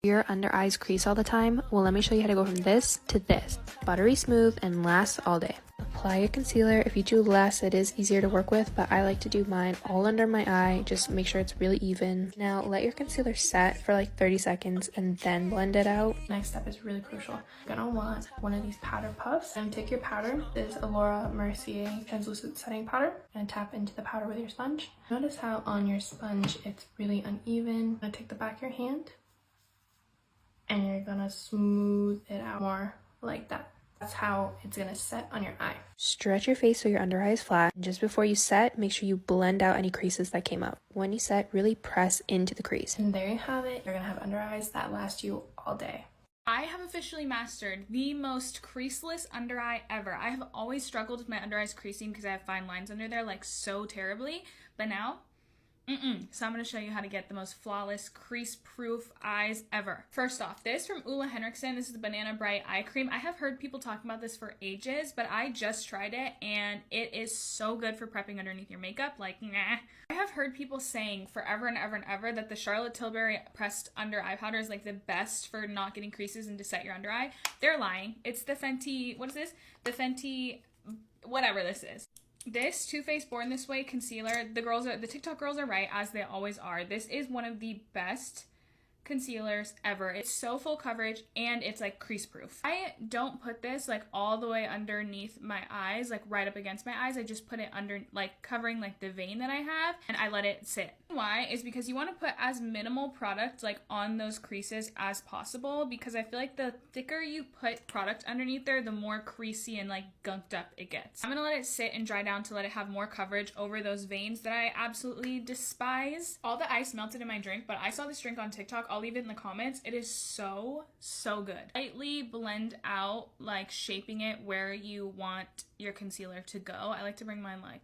Your under eyes crease all the time? Well, let me show you how to go from this to this. Buttery smooth and lasts all day. Apply your concealer. If you do less, it is easier to work with, but I like to do mine all under my eye. Just make sure it's really even. Now let your concealer set for like 30 seconds and then blend it out. Next step is really crucial. You're gonna want one of these powder puffs and take your powder. This is Laura Mercier translucent setting powder, and tap into the powder with your sponge. Notice how on your sponge it's really uneven. I'm gonna take the back of your hand and you're gonna smooth it out more like that. That's how it's gonna set on your eye. Stretch your face so your under eye is flat. Just before you set, make sure you blend out any creases that came up. When you set, really press into the crease. And there you have it. You're gonna have under eyes that last you all day. I have officially mastered the most creaseless under eye ever. I have always struggled with my under eyes creasing because I have fine lines under there like so terribly, but now so I'm going to show you how to get the most flawless crease-proof eyes ever. First off, this from Ulla Henriksen. This is the Banana Bright Eye Cream. I have heard people talking about this for ages, but I just tried it and it is so good for prepping underneath your makeup. Like, nah. I have heard people saying forever and ever and ever that the Charlotte Tilbury pressed under eye powder is like the best for not getting creases and to set your under eye. They're lying. It's the Fenty, what is this? The Fenty, whatever this is. This Too Faced Born This Way concealer, the TikTok girls are right, as they always are. This is one of the best concealers ever. It's so full coverage and it's like crease proof. I don't put this like all the way underneath my eyes, like right up against my eyes. I just put it under, like covering like the vein that I have, and I let it sit. Why is because you want to put as minimal product like on those creases as possible, because I feel like the thicker you put product underneath there, the more creasy and like gunked up it gets. I'm gonna let it sit and dry down to let it have more coverage over those veins that I absolutely despise. All the ice melted in my drink, but I saw this drink on TikTok. I'll leave it in the comments. It is so good. Lightly blend out, like shaping it where you want your concealer to go. I like to bring mine like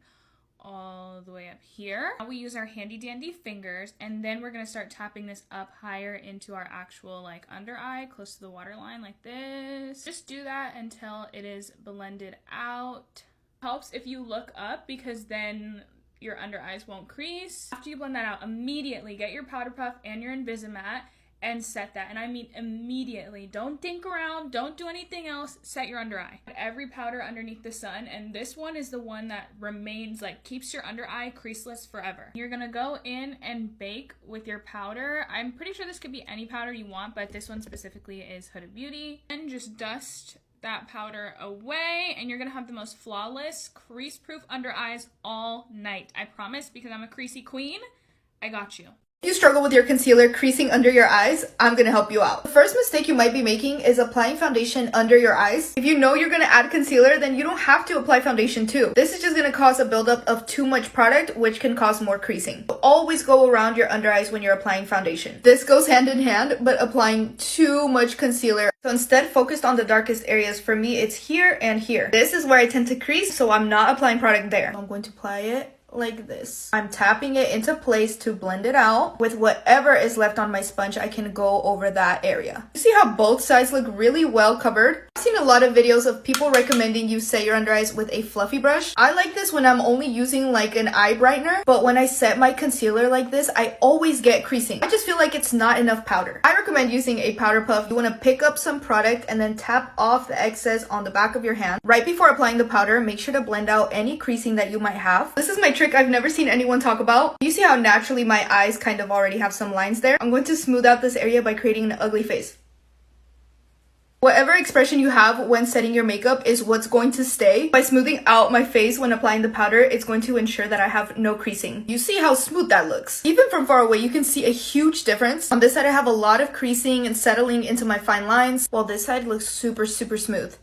all the way up here. Now we use our handy dandy fingers, and then we're gonna start tapping this up higher into our actual like under eye, close to the waterline like this. Just do that until it is blended out. Helps if you look up, because then your under eyes won't crease. After you blend that out, immediately get your powder puff and your Invisimatte and set that. And I mean immediately. Don't dink around, don't do anything else, set your under eye. Every powder underneath the sun, and this one is the one that remains, like keeps your under eye creaseless forever. You're gonna go in and bake with your powder. I'm pretty sure this could be any powder you want, but this one specifically is Huda Beauty. And just dust that powder away, and you're gonna have the most flawless crease proof under eyes all night. I promise, because I'm a creasy queen. I got you. If you struggle with your concealer creasing under your eyes, I'm gonna help you out. The first mistake you might be making is applying foundation under your eyes. If you know you're gonna add concealer, then you don't have to apply foundation too. This is just gonna cause a buildup of too much product, which can cause more creasing. So always go around your under eyes when you're applying foundation. This goes hand in hand, but applying too much concealer. So instead, focused on the darkest areas. For me, it's here and here. This is where I tend to crease, so I'm not applying product there. I'm going to apply it like this. I'm tapping it into place to blend it out. With whatever is left on my sponge, I can go over that area. You see how both sides look really well covered? I've seen a lot of videos of people recommending you set your under eyes with a fluffy brush. I like this when I'm only using like an eye brightener, but when I set my concealer like this, I always get creasing. I just feel like it's not enough powder. I recommend using a powder puff. You want to pick up some product and then tap off the excess on the back of your hand. Right before applying the powder, make sure to blend out any creasing that you might have. This is my trick I've never seen anyone talk about. You see how naturally my eyes kind of already have some lines there? I'm going to smooth out this area by creating an ugly face. Whatever expression you have when setting your makeup is what's going to stay. By smoothing out my face when applying the powder, it's going to ensure that I have no creasing. You see how smooth that looks? Even from far away, you can see a huge difference. On this side, I have a lot of creasing and settling into my fine lines, while this side looks super smooth.